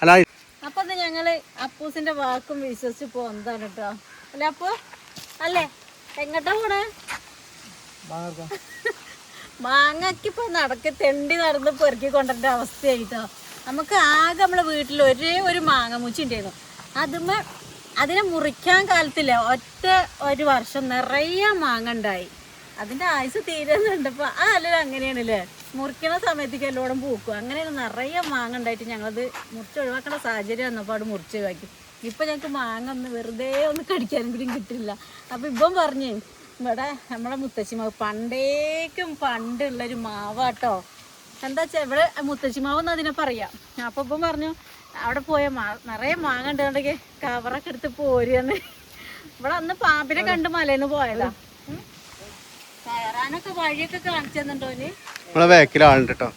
അല്ല അപ്പൊ ഞങ്ങള് അപ്പൂസിന്റെ വാക്കും വിശ്വസിച്ച് പോന്നതാണ് കേട്ടോ. അല്ലെ അപ്പു? അല്ലേ? എങ്ങോട്ടാ പോണേ? മാങ്ങക്കിപ്പോ തെണ്ടി നടന്ന് പെറുക്കി കൊണ്ടിട്ട അവസ്ഥയായിട്ടോ. നമുക്ക് ആകെ നമ്മളെ വീട്ടിൽ ഒരേ ഒരു മാങ്ങ മുച്ചി ഉണ്ടായിരുന്നു. അതിനെ മുറിക്കാൻ കാലത്തില്ല ഒരു വർഷം നിറയെ മാങ്ങ ഉണ്ടായി. അതിന്റെ ആയുസ് തീരുന്നുണ്ടപ്പോ അല്ലല്ലോ അങ്ങനെയാണല്ലേ, മുറിക്കണ സമയത്തേക്ക് എല്ലോടും പൂക്കും. അങ്ങനെയാണ് നിറയെ മാങ്ങ ഉണ്ടായിട്ട് ഞങ്ങളത് മുറിച്ച് ഒഴിവാക്കേണ്ട സാഹചര്യം വന്നപ്പോൾ അവിടെ മുറിച്ച് ഒഴിവാക്കി. ഇപ്പം ഞങ്ങൾക്ക് മാങ്ങ ഒന്ന് വെറുതെ ഒന്ന് കടിക്കാനും കൂടി കിട്ടില്ല. അപ്പം ഇപ്പം പറഞ്ഞേ ഇവിടെ നമ്മളെ മുത്തശ്ശിമാവ് പണ്ടുള്ളൊരു മാവാട്ടോ. എന്താ വെച്ചാൽ ഇവിടെ മുത്തശ്ശിമാവെന്ന് അതിനെ പറയാം. അപ്പം ഇപ്പം പറഞ്ഞു അവിടെ പോയ നിറയെ മാങ്ങ ഉണ്ടെന്നുണ്ടെങ്കിൽ കവറൊക്കെ എടുത്ത് പോരുന്ന്. ഇവിടെ അന്ന് പാമ്പിനെ കണ്ട് മലയിൽ നിന്ന് പോയതാ. കയറാനൊക്കെ വഴിയൊക്കെ കാണിച്ചു തന്നിട്ടോന്. നമ്മളെ ബാക്കിൽ ആളുണ്ട് കേട്ടോ.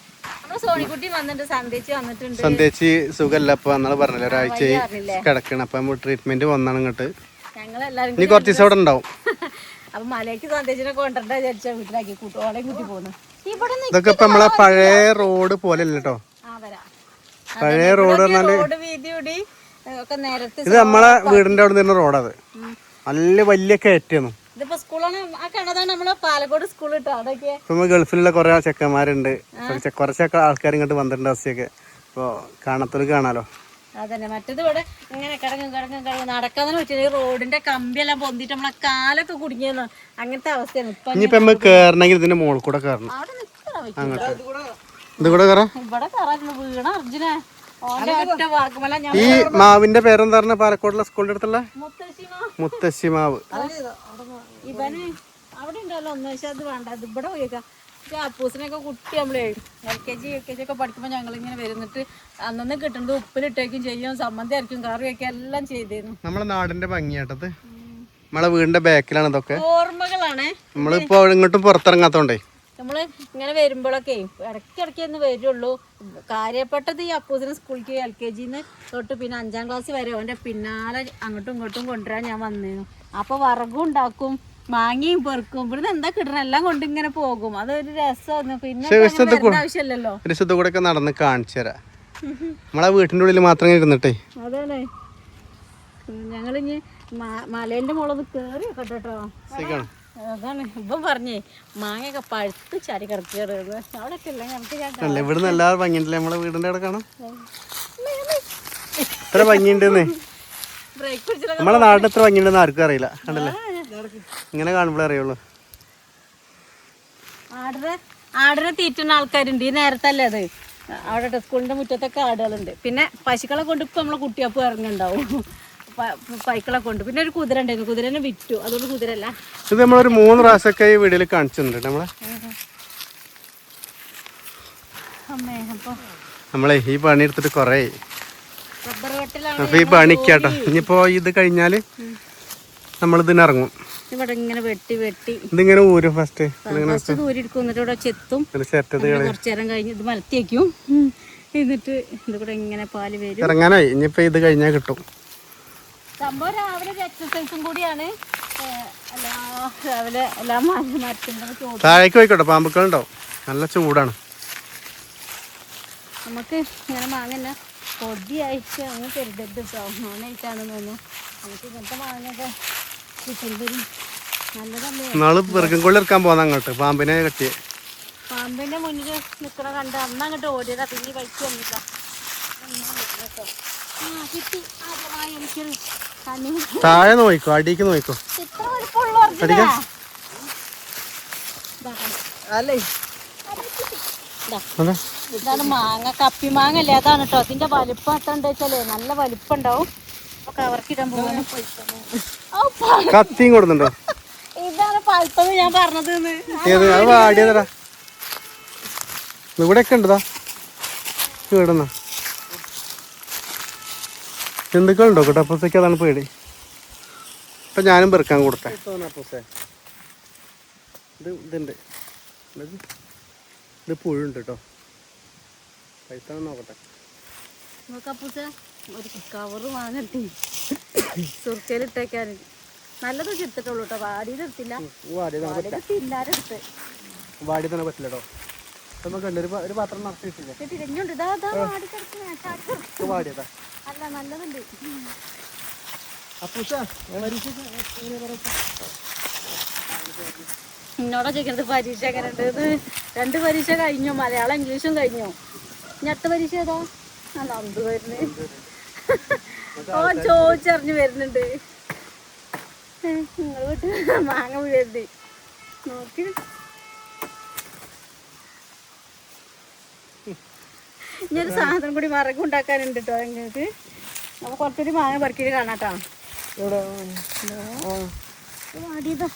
സോണിക്കുട്ടി വന്നിട്ടുണ്ട്, സന്ധ്യച്ച് വന്നിട്ടുണ്ട്. സന്ധ്യച്ച് സുഖമല്ല ഇപ്പൊ എന്നാണ് പറഞ്ഞില്ല, ഒരാഴ്ച കിടക്കണം. അപ്പൊ നമ്മൾ ട്രീറ്റ്മെന്റ് വന്നാണ് ഇങ്ങോട്ട്. ഞങ്ങളെല്ലാരും ഇനി കുറച്ച് ദിവസം അവിടെ ഉണ്ടാവും. അപ്പൊ മലയ്ക്ക് സന്ധ്യച്ചിനെ കൊണ്ടുവരണ്ട വിചാരിച്ചാ വീട്ടിലാക്കി കൂട്ടോളെയും കുത്തി പോകുന്നു. ഇതൊക്കെ ഇപ്പൊ നമ്മളെ പഴയ റോഡ് പോലെ അല്ല കേട്ടോ. പഴയ റോഡ് പറഞ്ഞാല് ഇത് നമ്മളെ വീടിന്റെ അവിടെ നിന്ന് റോഡത് നല്ല വലിയ കയറ്റാണ്. ഇതിപ്പോ സ്കൂളാണ്. ആ കണ്ടതാണ് നമ്മളെ പാലക്കോട് സ്കൂൾ കേട്ടോ. അതൊക്കെ ഇപ്പൊ ഗൾഫിലുള്ള കുറെ ചെക്കന്മാരുണ്ട്, കുറച്ചൊക്കെ ആൾക്കാർ ഇങ്ങോട്ട് വന്നിട്ടുണ്ട്. അവസ്ഥയൊക്കെ ഇപ്പൊ കാണത്തോട് കാണാലോ. അതന്നെ. മറ്റേത് ഇവിടെ ഇങ്ങനെ കിടങ്ങും നടക്കാതെ പറ്റില്ല. ഈ റോഡിന്റെ കമ്പിയെല്ലാം പൊന്തിട്ട് നമ്മളെ കാലൊക്കെ കുടുങ്ങിയെന്ന് അങ്ങനത്തെ അവസ്ഥയാണ്. ഇനിയിപ്പോ നമുക്ക് കേറണമെങ്കിൽ ഇതിന്റെ മുകളിൽ കൂടെ കയറണം. അവിടെ നിൽക്കണം ഇത് കൂടെ കയറാം. ഇവിടെ കയറാൻ വീണ അർജുന ഈ മാവിന്റെ പേരെന്താ പറഞ്ഞ പാലക്കോടുള്ള സ്കൂളിന്റെ അടുത്തുള്ള മുത്തശ്ശിമാവ്. ഇവന് അവിടെ ഉണ്ടല്ലോ ഒന്ന്. പക്ഷെ അത് വേണ്ട, അത് ഇവിടെ പോയേക്കാം. അപ്പൂസിനൊക്കെ കുട്ടി നമ്മളെ LKG UKG ഒക്കെ പഠിക്കുമ്പോൾ ഞങ്ങളിങ്ങനെ വരുന്നിട്ട് അന്നൊന്നും കിട്ടുന്നത് ഉപ്പിലിട്ടേക്കും ചെയ്യും, സമ്മന്തി അരക്കും, കറി വയ്ക്കും, എല്ലാം ചെയ്തിരുന്നു. നമ്മളെ നാടിന്റെ ഭംഗിയാട്ടത്. നമ്മളെ വീടിന്റെ ബാക്കിലാണ് ഇതൊക്കെ. ഓർമ്മകളാണ്. നമ്മളിപ്പോ ഇങ്ങോട്ടും പുറത്തിറങ്ങാത്തോണ്ടേ നമ്മള് ഇങ്ങനെ വരുമ്പോഴൊക്കെ ഇടയ്ക്കിടയ്ക്ക് ഒന്ന് വരുള്ളൂ. കാര്യപ്പെട്ടത് ഈ അപ്പൂസിനെ സ്കൂളിലേക്ക് LKGന്ന് തൊട്ട് പിന്നെ 5ാം ക്ലാസ് വരെ അവൻ്റെ പിന്നാലെ അങ്ങോട്ടും ഇങ്ങോട്ടും കൊണ്ടുവരാൻ ഞാൻ വന്നിരുന്നു. അപ്പോൾ വറകും ഉണ്ടാക്കും, മാങ്ങയും പെറുക്കും. ഇവിടുന്ന് എന്താ കിട്ടണം എല്ലാം കൊണ്ട് ഇങ്ങനെ പോകും. അതൊരു രസമായിരുന്നു. പിന്നെ ആവശ്യമില്ലല്ലോ. കൂടെ ഒക്കെ നടന്ന് കാണിച്ചു തരാം. നമ്മളെ വീട്ടിന്റെ ഉള്ളിൽ മാത്രം ഇരുന്നിട്ടേ. അതാണ് ഞങ്ങളിഞ്ഞ് മലേന്റെ മുകളിൽ കേറി കേട്ടോ. അതാണ് ഇപ്പം പറഞ്ഞേ മാങ്ങയൊക്കെ പഴുത്ത് ചാരി കിടക്കുകയായിരുന്നു. അവിടെ ഒക്കെ ഇല്ല നമുക്ക്. ഇവിടുന്ന് എല്ലാവരും ഭംഗിയുണ്ടല്ലേ നമ്മളെ വീടിന്റെ അവിടെ കാണാം. എത്ര ഭംഗിയുണ്ടെന്ന് നമ്മളെ നാടിന് എത്ര ഭംഗിയുണ്ടെന്ന് ആർക്കും അറിയില്ല. കണ്ടല്ലേ, ഇങ്ങനെ കാണുമ്പോഴേ അറിയുള്ളൂ. ആടിനെ തീറ്റുന്ന ആൾക്കാരുണ്ട് ഈ നേരത്തല്ലേ അത്. അവിടെ സ്കൂളിന്റെ മുറ്റത്തൊക്കെ ആടുകളുണ്ട്. പിന്നെ പശുക്കളെ കൊണ്ട് ഇപ്പം നമ്മളെ കുട്ടിയപ്പ് ഇറങ്ങുണ്ടാവും. പൈക്കളെ കൊണ്ട്. പിന്നെ ഒരു കുതിര ഉണ്ടായിരുന്നു, കുതിരനെ വിറ്റു. അതുകൊണ്ട് കുതിരല്ല. ഇത് നമ്മളൊരു 3 പ്രാവശ്യമൊക്കെ ഈ വീഡിയോയിൽ കാണിച്ചിട്ടുണ്ട്. നമ്മളെ ഈ പണി എടുത്തിട്ട് കൊറേ അപ്പൊ ഈ പണിക്കാട്ടോ. ഇനിയിപ്പോ ഇത് കഴിഞ്ഞാല് നമ്മളിതിനിറങ്ങും. ഇവിടെ ഇങ്ങനെ വെട്ടി ഇതിങ്ങനെ ഊരും. ഫസ്റ്റ് ഊരിടുക്കും, എന്നിട്ട് ഇവിടെ ചെത്തും. കുറച്ചു നേരം കഴിഞ്ഞ് ഇത് മലത്തി വയ്ക്കും. എന്നിട്ട് ഇത് കൂടെ ഇങ്ങനെ പാല് വരും. ഇറങ്ങാനായി. ഇനിയിപ്പോ ഇത് കഴിഞ്ഞാൽ കിട്ടും. സംഭവം രാവിലെ ഒരു എക്സസൈസും കൂടിയാണ്. രാവിലെ എല്ലാം മരത്തിൻ്റെ താഴേക്ക് പോയിക്കോട്ടെ, പാമ്പുക്കളുണ്ടോ. നല്ല ചൂടാണ്. നമുക്ക് ഇങ്ങനെ മാങ്ങ പൊടിയായിട്ട് അങ്ങ് കരുതരുത് കേട്ടോ. മാങ്ങയായിട്ടാണെന്ന് തോന്നുന്നു. നമുക്ക് ഇങ്ങനത്തെ മാങ്ങയൊക്കെ കിട്ടുന്നതിന് നല്ലതല്ലേ. നാള് പെറുക്കൻകൊള്ളി ഇറക്കാൻ പോകുന്ന അങ്ങോട്ട് പാമ്പിനെ കെട്ടിയ. പാമ്പിന്റെ മുന്നിൽ നിൽക്കണ കണ്ട് അന്ന് അങ്ങോട്ട് ഓടിയതാ. പിന്നെ ഈ വഴിക്ക് വന്നില്ല. താഴെ നോക്കോ, അടിക്ക് നോക്കോ. ഇതാണ് മാങ്ങ, കപ്പി മാങ്ങ അല്ലേ. അതാണ് കേട്ടോ. അതിന്റെ വലിപ്പം എന്താ വെച്ചാലേ നല്ല വലിപ്പം ഉണ്ടാവും. കവർക്കിടാൻ പോകുന്നു. കത്തിയും കൊടുക്കുന്നുണ്ടോ? ഇതാണ് പഴുത്തത് ഞാൻ പറഞ്ഞത്. വാടിയതടാ. ഇവിടെയൊക്കെ ഉണ്ടതാ കേടുന്ന എന്തൊക്കെയുണ്ടോ കേട്ടോ. അപ്പത്തേക്ക് അതാണ് പേടി. ഇപ്പൊ ഞാനും പെറുക്കാൻ കൊടുത്തേ. ഇതുണ്ട്, ഇത് പുഴുണ്ട് കേട്ടോ. പൈസ നോക്കട്ടെ. ഒരു കവറ് വാങ്ങട്ടെ, സുർക്കയിലിട്ടേക്കാൻ. നല്ലത് എടുത്തിട്ടുള്ളൂ കേട്ടോ. വാടിയത് എടുത്തില്ല. വാടി തന്നെ പറ്റില്ല കേട്ടോ. നമുക്കുണ്ട് ഒരു പാത്രം നിറച്ചിട്ടില്ലേ കിട്ടിയില്ല ഇഞ്ഞുണ്ട് ഇതാ ഇതാ വാടി കിടക്കുന്ന പാടിയതാ അല്ല നല്ലതുണ്ട് എന്നോടാ ചോദിക്കുന്നത് പരീക്ഷ എങ്ങനെ ഉണ്ട് 2 പരീക്ഷ കഴിഞ്ഞു മലയാളം ഇംഗ്ലീഷും കഴിഞ്ഞു ഇനി അടുത്ത പരീക്ഷ ഏതാ ആ നന്ദു വരുന്നേ ഓ ചോദിച്ചറിഞ്ഞ് വരുന്നുണ്ട് നിങ്ങൾ വീട്ടിൽ മാങ്ങ വീഴരുത് നോക്കി ഇനിയൊരു സാധനം കൂടി മറക്കം ഉണ്ടാക്കാനുണ്ട് കേട്ടോ നിങ്ങൾക്ക് നമുക്ക് കുറച്ചൊരു മാങ്ങ പെറുക്കിയിട്ട് കാണാട്ടോ വാടിയതാ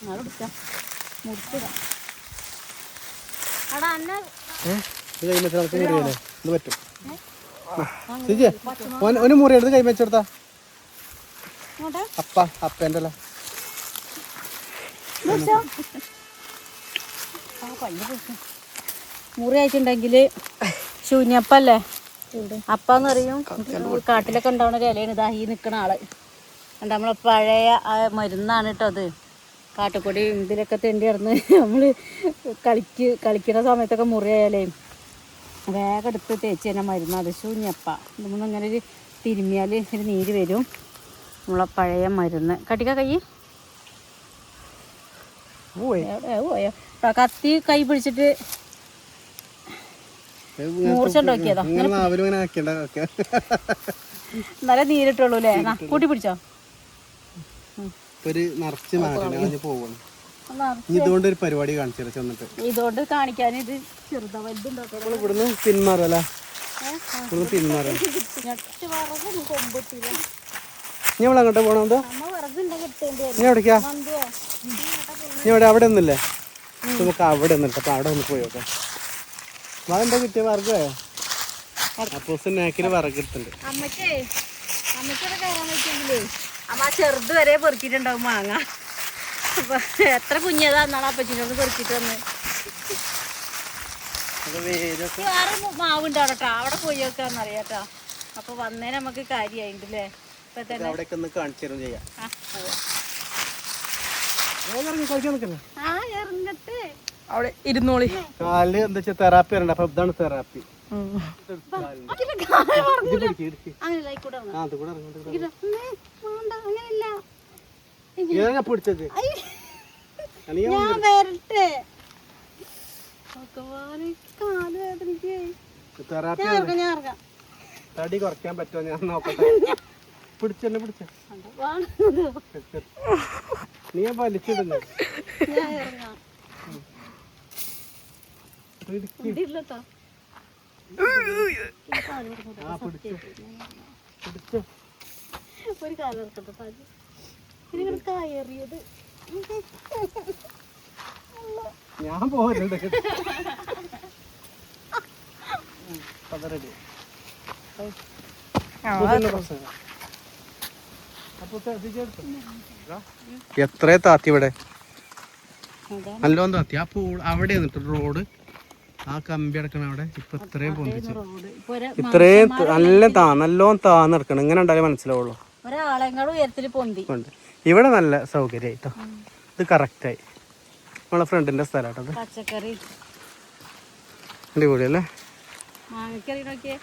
നാളെ പിടിക്കാം മുറിച്ചിടാം അടാ അന്ന ഒരു മുറി എടുത്ത് കൈ വെച്ചെടുത്താ അപ്പേന്റെ മുറി ആയിട്ടുണ്ടെങ്കിൽ ശൂന്യപ്പല്ലേ അപ്പാന്ന് പറയും കാട്ടിലൊക്കെ ഉണ്ടാവുന്ന ഒരു ഇലയാണ് ഇതാ ഈ നിൽക്കണ ആള് കണ്ട നമ്മളെ പഴയ ആ മരുന്നാണ് കേട്ടോ അത് കാട്ടുപൊടി ഇതിലൊക്കെ തെണ്ടി കിടന്ന് നമ്മൾ കളിക്കുന്ന സമയത്തൊക്കെ മുറിയായാലേ വേഗം എടുത്ത് തേച്ച് തന്നെ മരുന്ന് അത് ശൂന്യപ്പ നമ്മളിങ്ങനെ ഒരു തിരുമ്മിയാൽ ഒരു നീര് വരും നമ്മളെ പഴയ മരുന്ന് കട്ടിക്ക കൈ പോയോ കത്തി കൈ പിടിച്ചിട്ട് മൂർച്ചുണ്ടാക്കിയതാ നല്ല നീരിട്ടുള്ളൂ അല്ലേ കൂട്ടി പിടിച്ചോ ഇതുകൊണ്ട് ഒരു പരിപാടി കാണിച്ചു വന്നിട്ട് ഇതുകൊണ്ട് കാണിക്കാൻ ഇത് ചെറുതാ വലുതുണ്ടാക്കാം ഇവിടുന്ന് പിന്മാറല്ലേ പിന്മാറ ഞമ്മൾ അങ്ങോട്ട് പോണോ ഞാൻ എവിടേക്കാ ഞാൻ ഇവിടെ അവിടെ ഒന്നുമില്ലേ നമുക്ക് അവിടെ ഒന്നിട്ട് അപ്പൊ അവിടെ ഒന്ന് പോയി നോക്കാം അതെന്താ കിട്ടിയ വർഗോ അപ്പൊ സ്നാക്കിന് വിറക് എടുത്തുണ്ട് അമ്മക്കേ അമ്മക്കവിടെ കയറാൻ പറ്റിയെങ്കിലേ അമ്മ ചെറുത് വരെ പെറുക്കിയിട്ടുണ്ടാവും മാങ്ങ എത്ര കുഞ്ഞതാന്നാണ് അപ്പച്ചിനോട് പെറുക്കിട്ട് വന്ന് വേറെ മാവുണ്ട് അവിടെ കേട്ടോ അവിടെ പോയി വെക്കാന്നറിയാട്ടോ അപ്പൊ വന്നേ നമുക്ക് കാര്യായിണ്ടല്ലേ ഇറങ്ങട്ടെ അവിടെ ഇരുന്നോളി കാലില് എന്താ വെച്ചാൽ തെറാപ്പി വരണ്ട അപ്പൊ ഇതാണ് തെറാപ്പി പിടിച്ചത് ഞാൻ വരട്ടെ തടി കുറയ്ക്കാൻ പറ്റുമോ ഞാൻ നോക്കട്ടെ പിടിച്ചെന്നെ പിടിച്ച നീ വലിച്ചിടുന്നു ഒരു കാലം കയറിയത് ഞാൻ പോരുന്നുണ്ട് എത്ര താത്തി ഇവിടെ നല്ലോണം താത്തി ആ പൂ അവിടെ നിന്നിട്ട് റോഡ് ആ കമ്പി അടക്കണ അവിടെ ഇപ്പൊ ഇത്രയും പൊന്തിച്ചു ഇത്രയും നല്ലോണം താന്ന് എടുക്കണം ഇങ്ങനെ ഉണ്ടായാലും മനസ്സിലാവുള്ളൂ ഒരാളെങ്ങാളും ഉയരത്തില് പൊന്തി ഇവിടെ നല്ല സൗകര്യമായിട്ടോ ഇത് കറക്റ്റായി നമ്മളെ ഫ്രണ്ടിന്റെ സ്ഥലമാട്ടത് പച്ചക്കറി അടിപൊളിയല്ലേ മാങ്ങ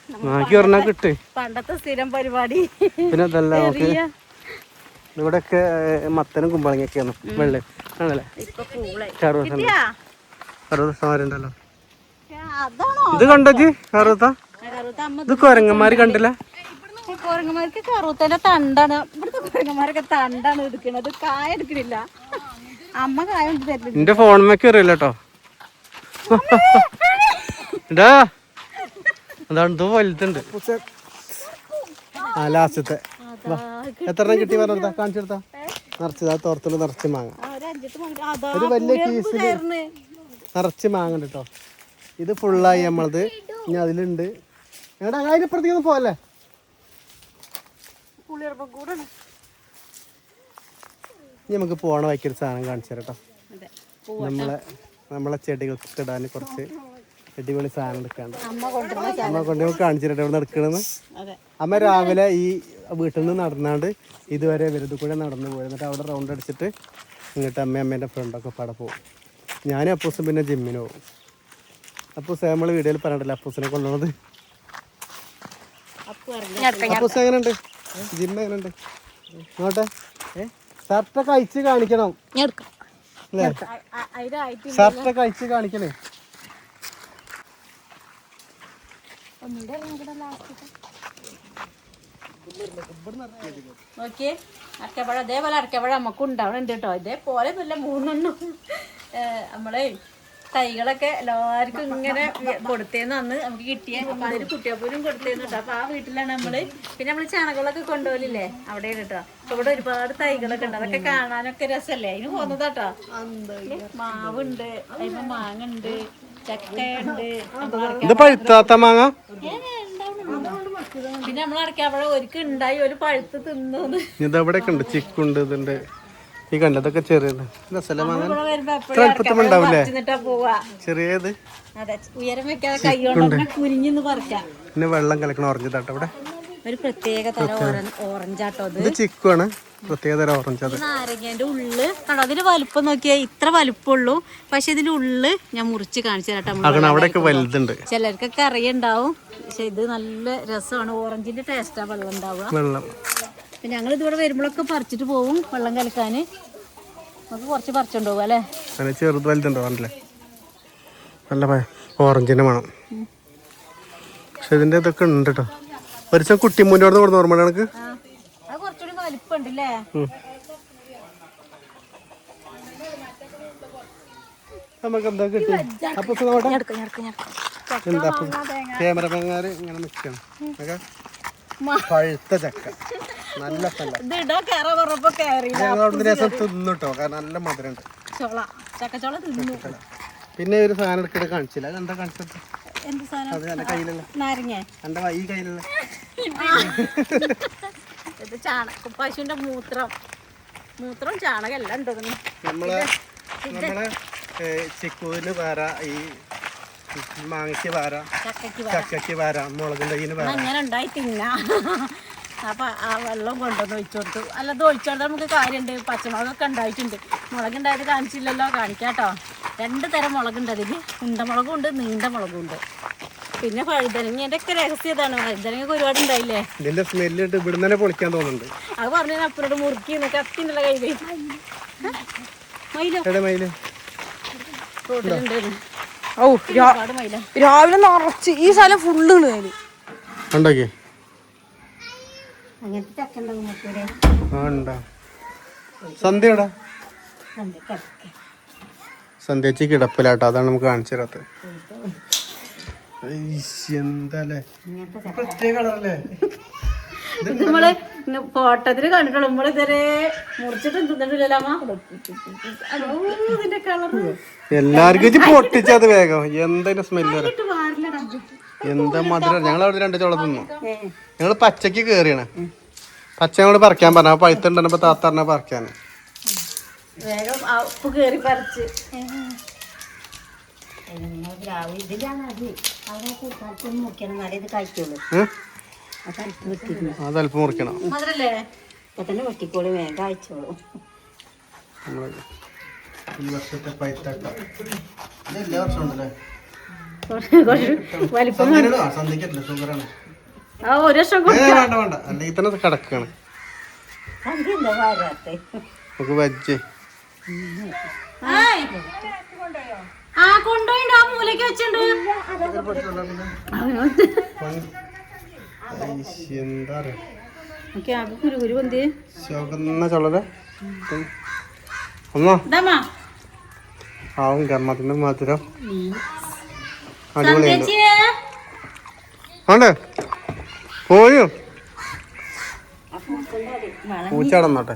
മാങ്ങി പറഞ്ഞാൽ കിട്ടേ പണ്ടത്തെ സ്ഥിരം പരിപാടി പിന്നെ അതല്ല നമുക്ക് ഇവിടെയൊക്കെ മത്തനും കുമ്പളങ്ങയൊക്കെയാണ് വെള്ളം ആണല്ലേ ഉണ്ടല്ലോ ഇത് കണ്ടോജി കറുത്ത ഇത് കൊരങ്ങന്മാര് കണ്ടില്ല കൊരങ്ങന്മാർക്ക് കറുത്തന്റെ തണ്ടാണ് ഇവിടുത്തെ കൊരങ്ങന്മാരൊക്കെ തണ്ടാണ് എടുക്കണത് കായ എടുക്കണില്ല അമ്മ കായ കൊണ്ട് തരില്ല എന്റെ ഫോണിലേക്ക് അറിയില്ല കേട്ടോ ഇടാ അതാണ് ഇത് വലുതുണ്ട് ആ ലാസ്റ്റത്തെ എത്ര കിട്ടി പറഞ്ഞ കാണിച്ചെടുത്താ നിറച്ചതാ തോർത്തുള്ള നിറച്ച് മാങ്ങ ഒരു വലിയ കീസില് നിറച്ച് മാങ്ങ ഉണ്ട് കേട്ടോ ഇത് ഫുള്ളായി നമ്മളത് ഇനി അതിലുണ്ട് എടാ അതിനിപ്പുറത്തേക്കൊന്നും പോവല്ലേ ഇനി നമുക്ക് പോണ വയ്ക്കൊരു സാധനം കാണിച്ചു തരാം കേട്ടോ നമ്മളെ ചെടികൾക്ക് ഇടാൻ കുറച്ച് അടിപൊളി സാധനം എടുക്കാണ്ട് അമ്മ കൊണ്ട് കാണിച്ചു തരട്ടെ ഇവിടെ നടക്കണെന്ന് അമ്മ രാവിലെ ഈ വീട്ടിൽ നിന്ന് നടന്നാണ്ട് ഇതുവരെ വെറുതെ കൂടെ നടന്നു പോയി എന്നിട്ട് അവിടെ റൗണ്ട് അടിച്ചിട്ട് ഇങ്ങോട്ട് അമ്മേൻ്റെ ഫ്രണ്ടൊക്കെ പട പോകും ഞാനും അപ്പോസും പിന്നെ ജിമ്മിന് പോകും അപ്പൂസ് നമ്മള് വീഡിയോയിൽ പറഞ്ഞിട്ടില്ല അപ്പൂസിനെ കൊണ്ടുപോകുന്നത്. അപ്പു ഇറങ്ങി അപ്പൂസ് എങ്ങനെയുണ്ട്? ജിമ്മ എങ്ങനെയുണ്ട്? നോട്ടെ ഷർട്ടൊക്കെ അയച്ച് കാണിക്കണം അല്ലേ? ഷർട്ടൊക്കെ അയച്ച് കാണിക്കണേ. നോക്കിയേ അടക്കപ്പഴം അതേപോലെ അടക്കപ്പഴം നമുക്ക് ഉണ്ടാവണുണ്ട് കേട്ടോ. ഇതേപോലെ ഒന്നുമില്ല 3 നമ്മളെ തൈകളൊക്കെ എല്ലാവർക്കും ഇങ്ങനെ കൊടുത്തേന്ന് അന്ന് നമുക്ക് കിട്ടിയ അപ്പൊ അതിന് കുട്ടിയപ്പോലും കൊടുത്തേന്ന് കേട്ടോ. അപ്പൊ ആ വീട്ടിലാണ് നമ്മള് പിന്നെ നമ്മള് ചാണകങ്ങളൊക്കെ കൊണ്ടുപോലില്ലേ അവിടെയാണ് കേട്ടോ. അപ്പൊ ഇവിടെ ഒരുപാട് തൈകളൊക്കെ ഉണ്ട്. അതൊക്കെ കാണാനൊക്കെ രസല്ലേ. അതിന് പോന്നതാട്ടോ. മാവുണ്ട്, അതിന് മാങ്ങ ഉണ്ട്, ചക്കയുണ്ട്, ഇത് പഴുത്താത്ത മാങ്ങ. പിന്നെ നമ്മൾ അടക്കപ്പഴം ഒരിക്കൽ ഉണ്ടായി ഒരു പഴുത്ത് തിന്നു. ഇതെവിടെയൊക്കെ ഉണ്ട് ചിക്കുണ്ട്, ഇതുണ്ട്. ഈ കണ്ടതൊക്കെ ചെറിയത് ചെറിയത് ഉയരം വെക്കാതെ കൈ കൊണ്ട് കുരിഞ്ഞെന്ന് പറിക്കാം. പിന്നെ വെള്ളം കലക്കണ ഓറഞ്ചാട്ടോ ഇവിടെ ഒരു പ്രത്യേക തരം ഓറഞ്ചാട്ടോ. ഇത് ചിക്കുവാണ്, പ്രത്യേക തരം ഓറഞ്ച്. അത് നാരങ്ങന്റെ ഉള്ള് കണ്ടോ. അതിന്റെ വലുപ്പം നോക്കിയാൽ ഇത്ര വലുപ്പമുള്ളൂ. പക്ഷെ ഇതിന്റെ ഉള്ള് ഞാൻ മുറിച്ച് കാണിച്ചു തരാട്ടോ. അവിടെയൊക്കെ വലുതുണ്ട്. ചിലർക്കൊക്കെ അറിയുണ്ടാവും. പക്ഷെ ഇത് നല്ല രസമാണ്. ഓറഞ്ചിന്റെ ടേസ്റ്റാ വെള്ളം ഉണ്ടാവുക. വെള്ളം പിന്നെ ഞങ്ങൾ ഇതിവിടെ വരുമ്പോഴൊക്കെ പറിച്ചിട്ട് പോവും വെള്ളം കലക്കാന്. നമുക്ക് കുറച്ച് പറിച്ചുണ്ടാവും അല്ലേ. ചെറുത് വലുതുണ്ടോ അല്ലേ? നല്ല ഓറഞ്ചിന്റെ മണം. പക്ഷെ ഇതിന്റെ ഇതൊക്കെ ഉണ്ട് കേട്ടോ. ഒരു ദിവസം കുട്ടിമൂൻ്റെ അവിടെ നിന്ന് ഓർമ്മ കണക്ക് അത് കുറച്ചുകൂടി വലിപ്പമുണ്ട് അല്ലേ. നമുക്ക് എന്താ കിട്ടി? അപ്പൊ എന്താ ക്യാമറമാൻമാര് ഇങ്ങനെ നിൽക്കണം. പഴുത്ത ചക്ക നല്ല രസം തിന്നുട്ടോ, കാരണം നല്ല മധുരമുണ്ട്. പിന്നെ ഒരു സാധനം എടുക്കിട്ട് കാണിച്ചില്ല. അതെന്താ കാണിച്ചത്? അത് എന്റെ കയ്യിലുള്ള എന്റെ ഈ കയ്യിലുള്ള പശുവിന്റെ മൂത്രം ചാണകം എല്ലാം ഉണ്ട്. നമ്മളെ ചിക്കുവിന് വേറെ, ഈ മാങ്ങയ്ക്ക് വേറെ, ചക്കയ്ക്ക് വേറെ, മുളകും തൈന് വേറെ. അങ്ങനെ ഉണ്ടായി തിന്ന. അപ്പൊ ആ വെള്ളം കൊണ്ടുവന്ന് ഒഴിച്ചു കൊടുത്തു. അല്ലത് ഒഴിച്ചോടുത്താൽ നമുക്ക് കാര്യമുണ്ട്. പച്ചമുളകൊക്കെ ഉണ്ടായിട്ടുണ്ട്. മുളകുണ്ടായത് കാണിച്ചില്ലല്ലോ, കാണിക്കാട്ടോ. 2 തരം മുളകുണ്ട് അതിന്. ഉണ്ടമുളകും ഉണ്ട്, നീണ്ട മുളകും ഉണ്ട്. പിന്നെ വഴുതനങ്ങേന്റെ ഒക്കെ രഹസ്യതാണ്. വഴുതനങ്ങ ഒരുപാട് ഉണ്ടായില്ലേ. ഇതിന്റെ സ്മെല്ലിട്ട് ഇവിടുന്ന് തന്നെ പൊളിക്കാൻ തോന്നുന്നുണ്ട്. അത് പറഞ്ഞു അപ്പനോട് മുറുക്കി കത്തിനുള്ള കയ്യില് മയില് രാവിലെ നിറച്ച് ഈ സ്ഥലം ഫുള്ള് ഉണ്ടാക്കി അങ്ങനത്തെ ചക്ക സന്ധ്യടാ. സന്ധ്യച്ച് കിടപ്പിലാട്ടോ, അതാണ് നമുക്ക് കാണിച്ചു തരാത്തത്. എന്താല്ലേ പ്രത്യേക കളറല്ലേ. നമ്മള് ഫോട്ടോത്തില് കണ്ടിട്ടുള്ളൂ. നമ്മള് ഇതുവരെ മുറിച്ചിട്ട് തിന്നിട്ടില്ലല്ലോ. ഇതിന്റെ കളറ് എല്ലാവർക്കും പൊട്ടിച്ചത് വേഗം. എന്തിന്റെ സ്മെല്ല് എന്താ മധുരം. ഞങ്ങളവിടെ 2 ചോള തിന്നു. ഞങ്ങള് പച്ചക്ക് കേറിയാണ്. പച്ച ഞങ്ങളോട് പറിക്കാൻ പറഞ്ഞ പഴുത്തുണ്ടപ്പോ താത്ത പറഞ്ഞ പറിക്കാന്. വേഗം ഉപ്പ് കേറി പറിച്ച് അതല്പം മുറിക്കണം. മധുരല്ലേ വെട്ടിക്കോളി വേഗം കഴിച്ചോളൂ. ഈ വർഷത്തെ പൈത്തട്ട എല്ലാ വർഷവും ഉണ്ടല്ലേ. വലിപ്പം സന്ധ്യക്കല്ലേ ഷുഗറാണ്. ഒരു വർഷം വേണ്ട വേണ്ട, അല്ലെങ്കിൽ തന്നെ കിടക്കാണ്. നമുക്ക് വെജ് കൊണ്ടുപോയിണ്ട്. ആ മൂലക്ക് വെച്ചിട്ടുണ്ട്. എന്താ കുരു പൊന്തി ചുവന്ന ചുളരെ ഒന്നോ ആവും. കർമ്മത്തിന്റെ മധുരം അടിപൊളിയുണ്ട്. ആണ്ടേ പോയോ പൂച്ചാടന്നോട്ടെ.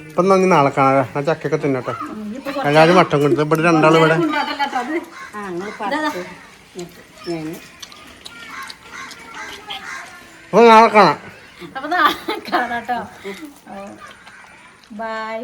ഇപ്പൊ നന്ദി നാളെ കാണാ. ആ ചക്കൊക്കെ തിന്നട്ടെ. എല്ലാരും മട്ടം കൊടുത്തു. ഇവിടെ 2 ആള് ഇവിടെ. അപ്പൊ നാളെ കാണാം. അപ്പൊ കാണാട്ടോ. ബൈ.